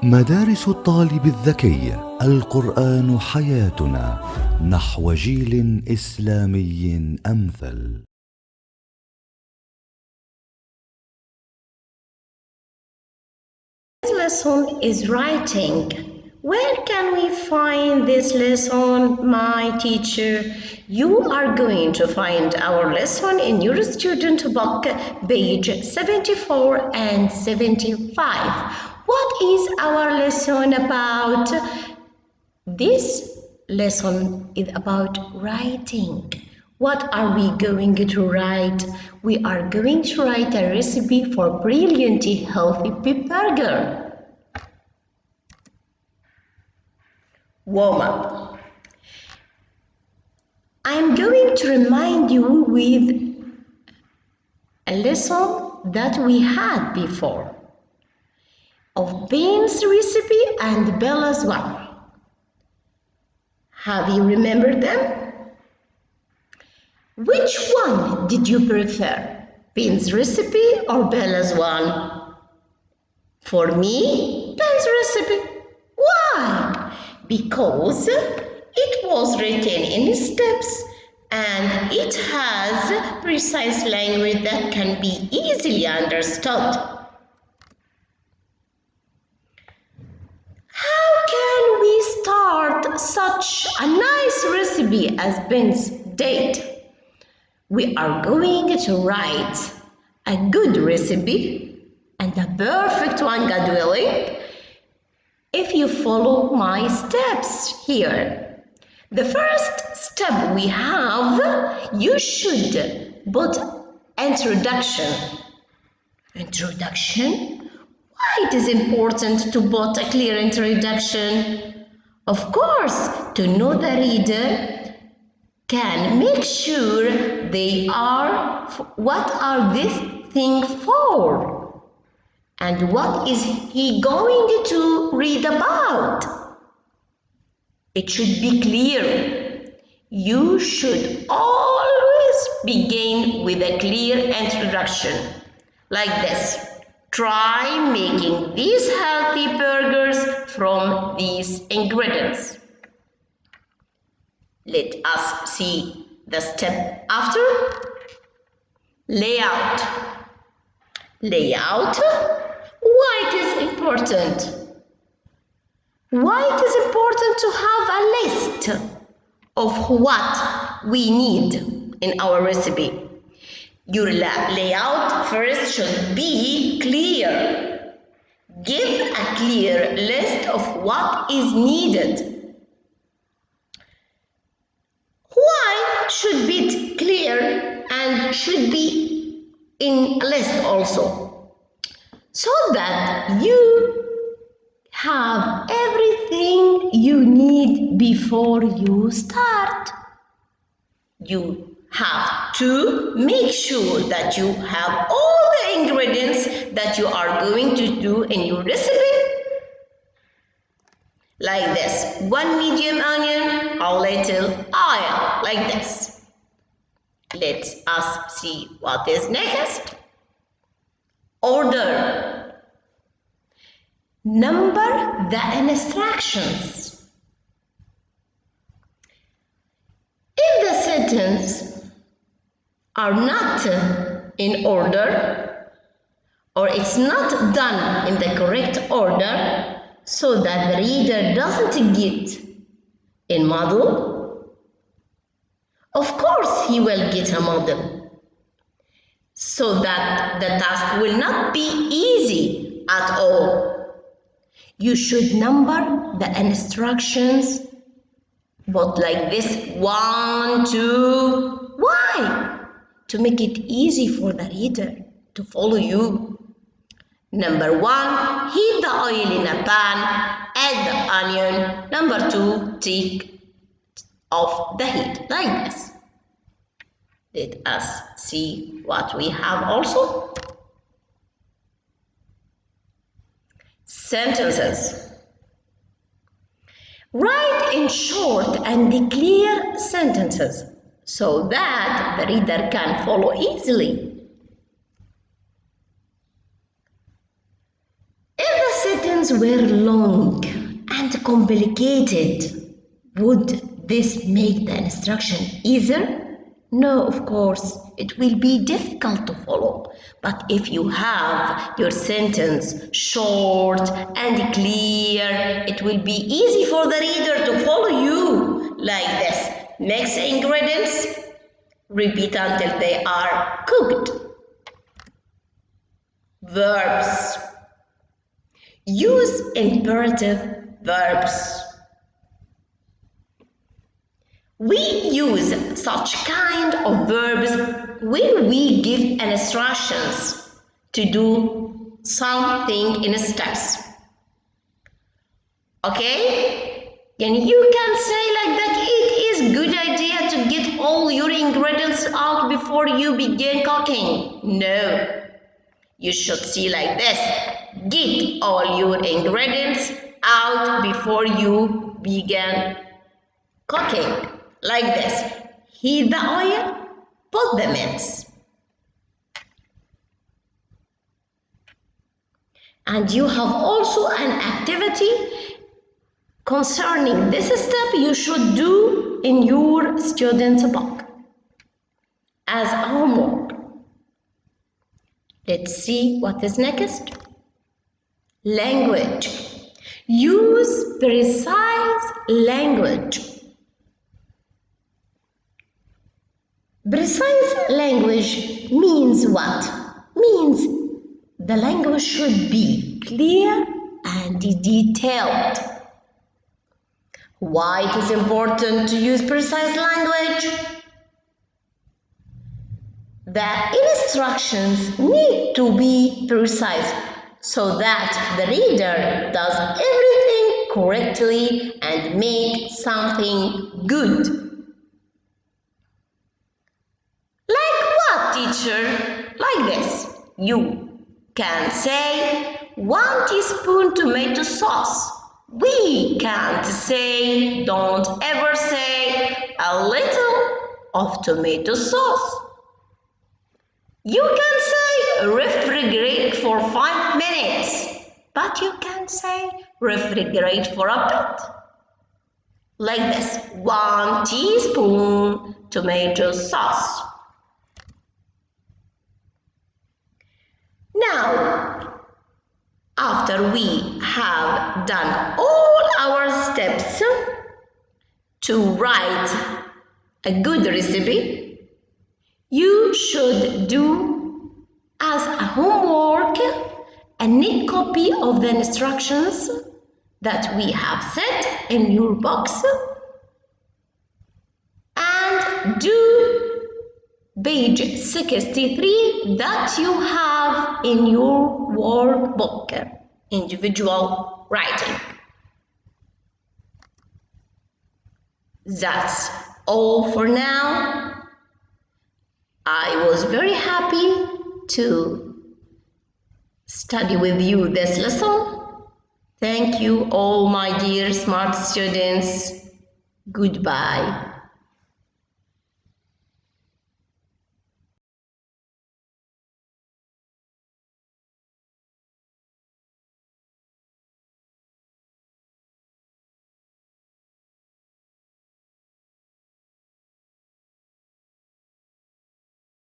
مدارس الطالب الذكي. القرآن حياتنا نحو جيل إسلامي أمثل. This lesson is writing. Where can we find this lesson, my teacher? You are going to find our lesson in your student book, page 74 and 75. What is our lesson about? This lesson is about writing. What are we going to write? We are going to write a recipe for brilliantly healthy beef burger. Warm up. I'm going to remind you with a lesson that we had before of Ben's recipe and Bella's one. Have you remembered them? Which one did you prefer? Ben's recipe or Bella's one? For me, Ben's recipe. Why? Because it was written in steps and it has precise language that can be easily understood. How can we start such a nice recipe as Ben's did? We are going to write a good recipe and a perfect one, God willing, if you follow my steps here. The first step we have, you should put introduction. Introduction? Why it is important to put a clear introduction? Of course, to know the reader can make sure they are what are this thing for and what is he going to read about. It should be clear. You should always begin with a clear introduction like this. Try making these healthy burgers from these ingredients. Let us see the step after. Layout. Layout. Why it is important? Why it is important to have a list of what we need in our recipe? Your layout first should be clear. Give a clear list of what is needed. Why should be clear and should be in a list also? So that you have everything you need before you start. You have to make sure that you have all the ingredients that you are going to do in your recipe. Like this, 1 medium onion, a little oil, like this. Let us see what is next. Order. Number the instructions. If the sentences are not in order or it's not done in the correct order, so that the reader doesn't get in muddle, of course he will get a muddle. So that the task will not be easy at all. You should number the instructions, but like this, 1, 2. Why? To make it easy for the reader to follow you. Number 1, heat the oil in a pan, add the onion. Number 2, take off the heat, like this. Let us see what we have also. Sentences. Write in short and clear sentences so that the reader can follow easily. If the sentence were long and complicated, would this make the instruction easier? No, of course, it will be difficult to follow. But if you have your sentence short and clear, it will be easy for the reader to follow you. Like this: mix ingredients, repeat until they are cooked. Verbs. Use imperative verbs. We use such kind of verbs when we give instructions to do something in steps. Okay? And you can say like that: it is good idea to get all your ingredients out before you begin cooking. No. You should see like this: get all your ingredients out before you begin cooking. Like this: heat the oil, put the mince. And you have also an activity concerning this step you should do in your student's book as homework. Let's see what is next. Language. Use precise language. Precise language means what? Means the language should be clear and detailed. Why it is important to use precise language? The instructions need to be precise so that the reader does everything correctly and make something good. Teacher, like this: you can say 1 teaspoon tomato sauce. We can't say, don't ever say a little of tomato sauce. You can say refrigerate for 5 minutes, but you can say refrigerate for a bit. Like this: 1 teaspoon tomato sauce. Now, after we have done all our steps to write a good recipe, you should do as a homework a neat copy of the instructions that we have set in your box and do page 63 that you have in your workbook, individual writing. That's all for now. I was very happy to study with you this lesson. Thank you all, my dear smart students. Goodbye.